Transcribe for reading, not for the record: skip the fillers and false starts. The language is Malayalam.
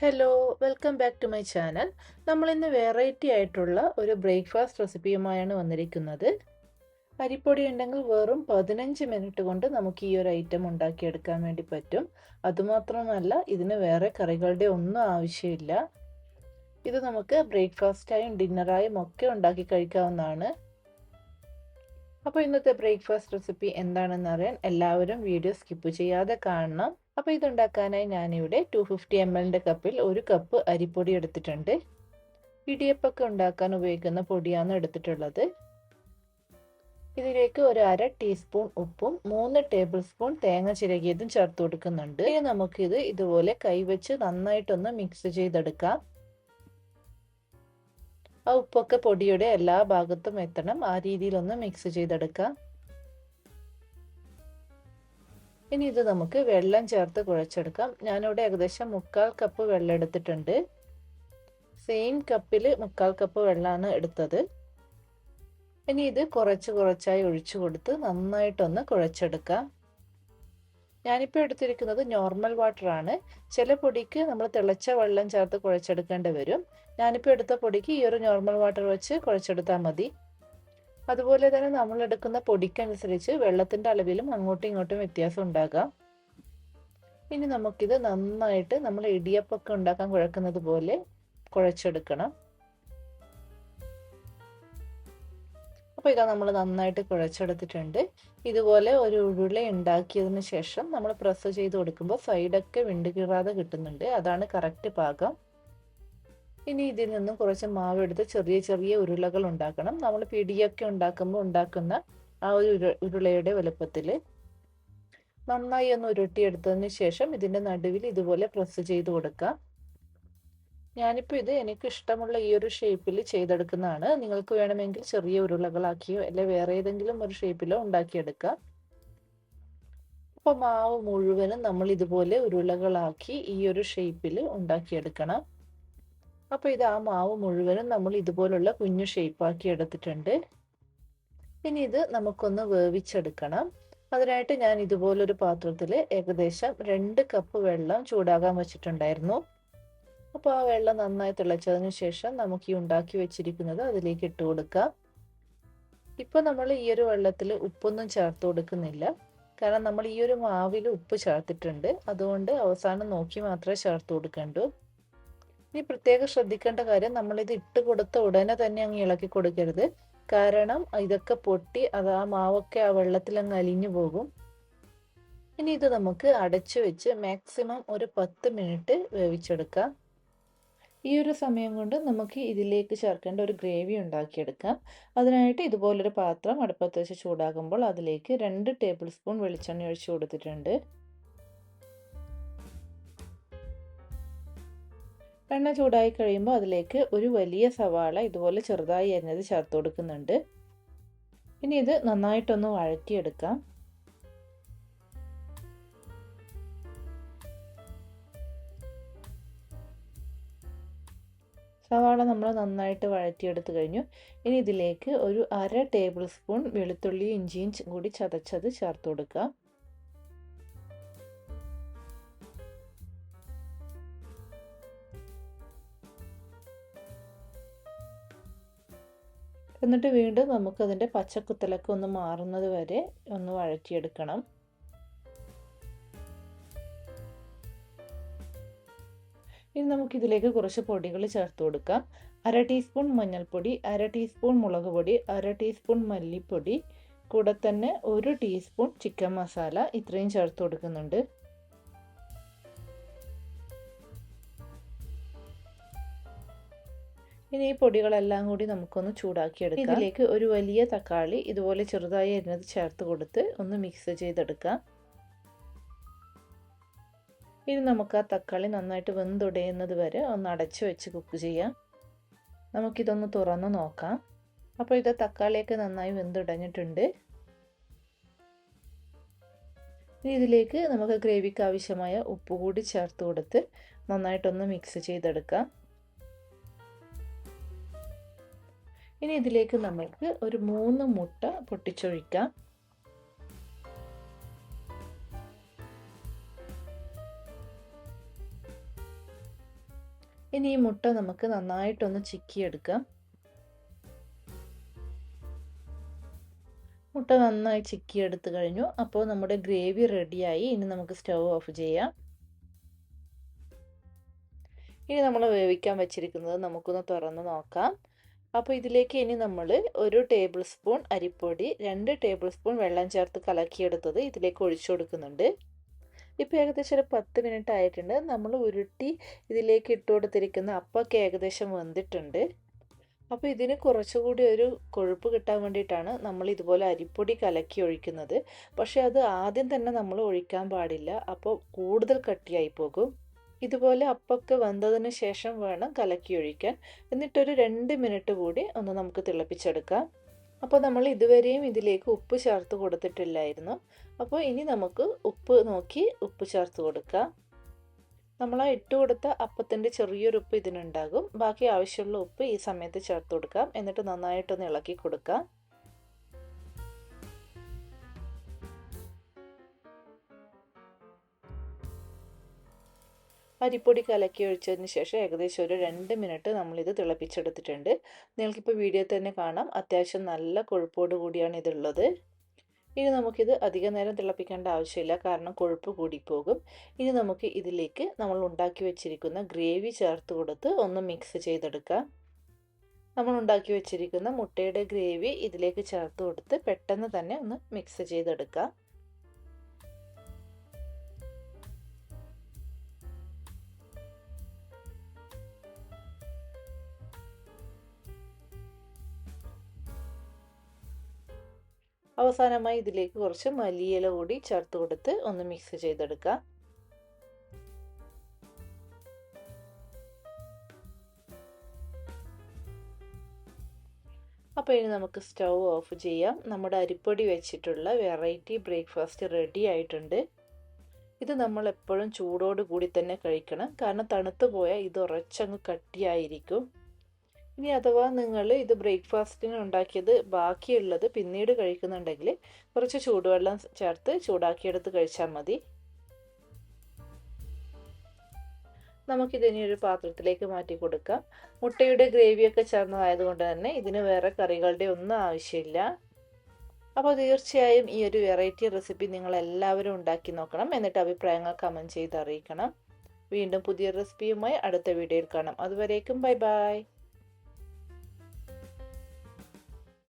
Hello, welcome back to my channel. നമ്മളിന്ന് വെറൈറ്റി ആയിട്ടുള്ള ഒരു ബ്രേക്ക്ഫാസ്റ്റ് റെസിപ്പിയുമായാണ് വന്നിരിക്കുന്നത്. അരിപ്പൊടി ഉണ്ടെങ്കിൽ വെറും 15 മിനിറ്റ് കൊണ്ട് നമുക്ക് ഈ ഒരു ഐറ്റം ഉണ്ടാക്കിയെടുക്കാൻ വേണ്ടി പറ്റും. അതുമാത്രമല്ല, ഇതിന് വേറെ കറികളുടെ ഒന്നും ആവശ്യമില്ല. ഇത് നമുക്ക് ബ്രേക്ക്ഫാസ്റ്റായും ഡിന്നറായും ഒക്കെ ഉണ്ടാക്കി കഴിക്കാവുന്നതാണ്. അപ്പോൾ ഇന്നത്തെ ബ്രേക്ക്ഫാസ്റ്റ് റെസിപ്പി എന്താണെന്ന് അറിയാൻ എല്ലാവരും വീഡിയോ സ്കിപ്പ് ചെയ്യാതെ കാണണം. അപ്പോൾ ഇതുണ്ടാക്കാനായി ഞാനിവിടെ 250 ml കപ്പിൽ 1 കപ്പ് അരിപ്പൊടി എടുത്തിട്ടുണ്ട്. ഇടിയപ്പമൊക്കെ ഉണ്ടാക്കാൻ ഉപയോഗിക്കുന്ന പൊടിയാണ് എടുത്തിട്ടുള്ളത്. ഇതിലേക്ക് ഒരു 1/2 ടീസ്പൂൺ ഉപ്പും 3 ടേബിൾ സ്പൂൺ തേങ്ങ ചിരകിയതും ചേർത്ത് കൊടുക്കുന്നുണ്ട്. ഇനി നമുക്കിത് ഇതുപോലെ കൈവച്ച് നന്നായിട്ടൊന്ന് മിക്സ് ചെയ്തെടുക്കാം. ആ ഉപ്പൊക്കെ പൊടിയുടെ എല്ലാ ഭാഗത്തും എത്തണം. ആ രീതിയിലൊന്ന് മിക്സ് ചെയ്തെടുക്കാം. ഇനി ഇത് നമുക്ക് വെള്ളം ചേർത്ത് കുഴച്ചെടുക്കാം. ഞാനിവിടെ ഏകദേശം 1/4 കപ്പ് വെള്ളം എടുത്തിട്ടുണ്ട്. സെയിം കപ്പിൽ 1/4 കപ്പ് വെള്ളമാണ് എടുത്തത്. ഇനി ഇത് കുറച്ചായി ഒഴിച്ചു കൊടുത്ത് നന്നായിട്ടൊന്ന് കുഴച്ചെടുക്കാം. ഞാനിപ്പോൾ എടുത്തിരിക്കുന്നത് നോർമൽ വാട്ടർ ആണ്. ചില പൊടിക്ക് നമ്മൾ തിളച്ച വെള്ളം ചേർത്ത് കുഴച്ചെടുക്കേണ്ടി വരും. ഞാനിപ്പോൾ എടുത്ത പൊടിക്ക് ഈ ഒരു നോർമൽ വാട്ടർ വെച്ച് കുഴച്ചെടുത്താൽ മതി. അതുപോലെ തന്നെ നമ്മൾ എടുക്കുന്ന പൊടിക്കനുസരിച്ച് വെള്ളത്തിൻ്റെ അളവിലും അങ്ങോട്ടും ഇങ്ങോട്ടും വ്യത്യാസം ഉണ്ടാകാം. ഇനി നമുക്കിത് നന്നായിട്ട് നമ്മൾ ഇടിയപ്പമൊക്കെ ഉണ്ടാക്കാൻ കുഴക്കുന്നത് പോലെ കുഴച്ചെടുക്കണം. അപ്പോൾ ഇതാ നമ്മൾ നന്നായിട്ട് കുഴച്ചെടുത്തിട്ടുണ്ട്. ഇതുപോലെ ഒരു ഉരുള ഉണ്ടാക്കിയതിന് ശേഷം നമ്മൾ പ്രസ് ചെയ്ത് കൊടുക്കുമ്പോൾ സൈഡൊക്കെ വിണ്ടുകീറാതെ കിട്ടുന്നുണ്ട്. അതാണ് കറക്റ്റ് പാകം. ഇനി ഇതിൽ നിന്നും കുറച്ച് മാവ് എടുത്ത് ചെറിയ ഉരുളകൾ ഉണ്ടാക്കണം. നമ്മൾ പിടിയൊക്കെ ഉണ്ടാക്കുമ്പോൾ ഉണ്ടാക്കുന്ന ആ ഒരു ഉരുളയുടെ വലുപ്പത്തിൽ നന്നായി ഒന്ന് ഉരുട്ടിയെടുത്തതിന് ശേഷം ഇതിൻ്റെ നടുവിൽ ഇതുപോലെ പ്രസ് ചെയ്ത് കൊടുക്കാം. ഞാനിപ്പോൾ ഇത് എനിക്ക് ഇഷ്ടമുള്ള ഈ ഒരു ഷേപ്പിൽ ചെയ്തെടുക്കുന്നതാണ്. നിങ്ങൾക്ക് വേണമെങ്കിൽ ചെറിയ ഉരുളകളാക്കിയോ അല്ലെ വേറെ ഏതെങ്കിലും ഒരു ഷേപ്പിലോ ഉണ്ടാക്കിയെടുക്കാം. അപ്പോൾ മാവ് മുഴുവനും നമ്മൾ ഇതുപോലെ ഉരുളകളാക്കി ഈ ഒരു ഷേപ്പിൽ ഉണ്ടാക്കിയെടുക്കണം. അപ്പോൾ ഇത് ആ മാവ് മുഴുവനും നമ്മൾ ഇതുപോലുള്ള കുഞ്ഞു ഷേപ്പാക്കി എടുത്തിട്ടുണ്ട്. ഇനി ഇത് നമുക്കൊന്ന് വേവിച്ചെടുക്കണം. അതിനായിട്ട് ഞാൻ ഇതുപോലൊരു പാത്രത്തിൽ ഏകദേശം 2 കപ്പ് വെള്ളം ചൂടാകാൻ വെച്ചിട്ടുണ്ടായിരുന്നു. അപ്പോൾ ആ വെള്ളം നന്നായി തിളച്ചതിന് ശേഷം നമുക്ക് ഈ ഉണ്ടാക്കി വെച്ചിരിക്കുന്നത് അതിലേക്ക് ഇട്ട് കൊടുക്കാം. ഇപ്പോൾ നമ്മൾ ഈ ഒരു വെള്ളത്തിൽ ഉപ്പൊന്നും ചേർത്ത് കൊടുക്കുന്നില്ല. കാരണം നമ്മൾ ഈ ഒരു മാവിൽ ഉപ്പ് ചേർത്തിട്ടുണ്ട്. അതുകൊണ്ട് അവസാനം നോക്കി മാത്രമേ ചേർത്ത് കൊടുക്കേണ്ടൂ. ഇനി പ്രത്യേകം ശ്രദ്ധിക്കേണ്ട കാര്യം, നമ്മളിത് ഇട്ട് കൊടുത്ത ഉടനെ തന്നെ അങ്ങ് ഇളക്കി കൊടുക്കരുത്. കാരണം ഇതൊക്കെ പൊട്ടി അത് ആ മാവൊക്കെ ആ വെള്ളത്തിൽ അങ്ങ് അലിഞ്ഞു പോകും. ഇനി ഇത് നമുക്ക് അടച്ചു വെച്ച് മാക്സിമം ഒരു 10 മിനിറ്റ് വേവിച്ചെടുക്കാം. ഈ ഒരു സമയം കൊണ്ട് നമുക്ക് ഇതിലേക്ക് ചേർക്കേണ്ട ഒരു ഗ്രേവി ഉണ്ടാക്കിയെടുക്കാം. അതിനായിട്ട് ഇതുപോലൊരു പാത്രം അടുപ്പത്ത് വെച്ച് ചൂടാകുമ്പോൾ അതിലേക്ക് 2 ടേബിൾ സ്പൂൺ വെളിച്ചെണ്ണ ഒഴിച്ചു കൊടുത്തിട്ടുണ്ട്. എണ്ണ ചൂടായി കഴിയുമ്പോൾ അതിലേക്ക് ഒരു വലിയ സവാള ഇതുപോലെ ചെറുതായി അരിഞ്ഞത് ചേർത്ത് കൊടുക്കുന്നുണ്ട്. ഇനി ഇത് നന്നായിട്ടൊന്ന് വഴറ്റിയെടുക്കാം. സവാള നമ്മൾ നന്നായിട്ട് വഴറ്റിയെടുത്ത് കഴിഞ്ഞു. ഇനി ഇതിലേക്ക് ഒരു 1/2 ടേബിൾ സ്പൂൺ വെളുത്തുള്ളിയും ഇഞ്ചിയും കൂടി ചതച്ചത് ചേർത്ത് കൊടുക്കാം. എന്നിട്ട് വീണ്ടും നമുക്കതിൻ്റെ പച്ചക്കുത്തലൊക്കെ ഒന്ന് മാറുന്നത് വരെ ഒന്ന് വഴറ്റിയെടുക്കണം. ഇനി നമുക്കിതിലേക്ക് കുറച്ച് പൊടികൾ ചേർത്ത് കൊടുക്കാം. 1/2 ടീസ്പൂൺ മഞ്ഞൾപ്പൊടി, 1/2 ടീസ്പൂൺ മുളക് പൊടി, 1/2 ടീസ്പൂൺ മല്ലിപ്പൊടി, കൂടെ തന്നെ 1 ടീസ്പൂൺ ചിക്കൻ മസാല ഇത്രയും ചേർത്ത് കൊടുക്കുന്നുണ്ട്. ഇനി ഈ പൊടികളെല്ലാം കൂടി നമുക്കൊന്ന് ചൂടാക്കിയെടുക്കാം. ഇതിലേക്ക് ഒരു വലിയ തക്കാളി ഇതുപോലെ ചെറുതായി അരിഞ്ഞത് ചേർത്ത് കൊടുത്ത് ഒന്ന് മിക്സ് ചെയ്തെടുക്കാം. ഇനി നമുക്ക് ആ തക്കാളി നന്നായിട്ട് വെന്തുടയുന്നത് വരെ ഒന്ന് അടച്ചു വെച്ച് കുക്ക് ചെയ്യാം. നമുക്കിതൊന്ന് തുറന്ന് നോക്കാം. അപ്പോൾ ഇത് തക്കാളിയൊക്കെ നന്നായി വെന്തുടഞ്ഞിട്ടുണ്ട്. ഇനി ഇതിലേക്ക് നമുക്ക് ഗ്രേവിക്ക് ആവശ്യമായ ഉപ്പ് കൂടി ചേർത്ത് കൊടുത്ത് നന്നായിട്ടൊന്ന് മിക്സ് ചെയ്തെടുക്കാം. ഇനി ഇതിലേക്ക് നമുക്ക് ഒരു 3 മുട്ട പൊട്ടിച്ചൊഴിക്കാം. ഇനി ഈ മുട്ട നമുക്ക് നന്നായിട്ടൊന്ന് ചിക്കിയെടുക്കാം. മുട്ട നന്നായി ചിക്കിയെടുത്ത് കഴിഞ്ഞു. അപ്പോൾ നമ്മുടെ ഗ്രേവി റെഡിയായി. ഇനി നമുക്ക് സ്റ്റൗ ഓഫ് ചെയ്യാം. ഇനി നമ്മൾ വേവിക്കാൻ വെച്ചിരിക്കുന്നത് നമുക്കൊന്ന് തുറന്ന് നോക്കാം. അപ്പോൾ ഇതിലേക്ക് ഇനി നമ്മൾ 1 ടേബിൾ സ്പൂൺ അരിപ്പൊടി, 2 ടേബിൾ സ്പൂൺ വെള്ളം ചേർത്ത് കലക്കിയെടുത്തത് ഇതിലേക്ക് ഒഴിച്ചു കൊടുക്കുന്നുണ്ട്. ഇപ്പോൾ ഏകദേശം ഒരു 10 മിനിറ്റ് ആയിട്ടുണ്ട്. നമ്മൾ ഉരുട്ടി ഇതിലേക്ക് ഇട്ട് കൊടുത്തിരിക്കുന്ന അപ്പമൊക്കെ ഏകദേശം വെന്തിട്ടുണ്ട്. അപ്പോൾ ഇതിന് കുറച്ചുകൂടി ഒരു കൊഴുപ്പ് കിട്ടാൻ വേണ്ടിയിട്ടാണ് നമ്മൾ ഇതുപോലെ അരിപ്പൊടി കലക്കി ഒഴിക്കുന്നത്. പക്ഷേ അത് ആദ്യം തന്നെ നമ്മൾ ഒഴിക്കാൻ പാടില്ല. അപ്പോൾ കൂടുതൽ കട്ടിയായി പോകും. ഇതുപോലെ അപ്പമൊക്കെ വെന്തതിന് ശേഷം വേണം കലക്കി ഒഴിക്കാൻ. എന്നിട്ടൊരു 2 മിനിറ്റ് കൂടി ഒന്ന് നമുക്ക് തിളപ്പിച്ചെടുക്കാം. അപ്പോൾ നമ്മൾ ഇതുവരെയും ഇതിലേക്ക് ഉപ്പ് ചേർത്ത് കൊടുത്തിട്ടില്ലായിരുന്നു. അപ്പോൾ ഇനി നമുക്ക് ഉപ്പ് നോക്കി ഉപ്പ് ചേർത്ത് കൊടുക്കാം. നമ്മൾ ആ ഇട്ട് കൊടുത്ത അപ്പത്തിൻ്റെ ചെറിയൊരു ഉപ്പ് ഇതിനുണ്ടാകും. ബാക്കി ആവശ്യമുള്ള ഉപ്പ് ഈ സമയത്ത് ചേർത്ത് കൊടുക്കാം. എന്നിട്ട് നന്നായിട്ടൊന്ന് ഇളക്കി കൊടുക്കാം. അരിപ്പൊടി കലക്കി ഒഴിച്ചതിന് ശേഷം ഏകദേശം ഒരു 2 മിനിറ്റ് നമ്മളിത് തിളപ്പിച്ചെടുത്തിട്ടുണ്ട്. നിങ്ങൾക്കിപ്പോൾ വീഡിയോ തന്നെ കാണാം, അത്യാവശ്യം നല്ല കൊഴുപ്പോട് കൂടിയാണ് ഇതുള്ളത്. ഇനി നമുക്കിത് അധിക നേരം തിളപ്പിക്കേണ്ട ആവശ്യമില്ല, കാരണം കൊഴുപ്പ് കൂടിപ്പോകും. ഇനി നമുക്ക് ഇതിലേക്ക് നമ്മൾ ഉണ്ടാക്കി വെച്ചിരിക്കുന്ന ഗ്രേവി ചേർത്ത് കൊടുത്ത് ഒന്ന് മിക്സ് ചെയ്തെടുക്കാം. നമ്മൾ ഉണ്ടാക്കി വെച്ചിരിക്കുന്ന മുട്ടയുടെ ഗ്രേവി ഇതിലേക്ക് ചേർത്ത് കൊടുത്ത് പെട്ടെന്ന് തന്നെ ഒന്ന് മിക്സ് ചെയ്തെടുക്കാം. അവസാനമായി ഇതിലേക്ക് കുറച്ച് മല്ലിയില കൂടി ചേർത്ത് കൊടുത്ത് ഒന്ന് മിക്സ് ചെയ്തെടുക്കാം. അപ്പോൾ ഇനി നമുക്ക് സ്റ്റൗ ഓഫ് ചെയ്യാം. നമ്മുടെ അരിപ്പൊടി വെച്ചിട്ടുള്ള വെറൈറ്റി ബ്രേക്ക്ഫാസ്റ്റ് റെഡി ആയിട്ടുണ്ട്. ഇത് നമ്മൾ എപ്പോഴും ചൂടോട് കൂടി തന്നെ കഴിക്കണം, കാരണം തണുത്ത് പോയാൽ ഇത് ഉറച്ചങ്ങ് കട്ടിയായിരിക്കും. ഇനി അഥവാ നിങ്ങൾ ഇത് ബ്രേക്ക്ഫാസ്റ്റിന് ഉണ്ടാക്കിയത് ബാക്കിയുള്ളത് പിന്നീട് കഴിക്കുന്നുണ്ടെങ്കിൽ കുറച്ച് ചൂടുവെള്ളം ചേർത്ത് ചൂടാക്കിയെടുത്ത് കഴിച്ചാൽ മതി. നമുക്കിതിനി ഒരു പാത്രത്തിലേക്ക് മാറ്റി കൊടുക്കാം. മുട്ടയുടെ ഗ്രേവിയൊക്കെ ചേർന്നതായതുകൊണ്ട് തന്നെ ഇതിന് വേറെ കറികളുടെ ഒന്നും ആവശ്യമില്ല. അപ്പോൾ തീർച്ചയായും ഈ ഒരു വെറൈറ്റി റെസിപ്പി നിങ്ങൾ എല്ലാവരും ഉണ്ടാക്കി നോക്കണം. എന്നിട്ട് അഭിപ്രായങ്ങൾ കമൻറ്റ് ചെയ്ത് അറിയിക്കണം. വീണ്ടും പുതിയ റെസിപ്പിയുമായി അടുത്ത വീഡിയോയിൽ കാണാം. അതുവരേക്കും ബൈ ബൈ.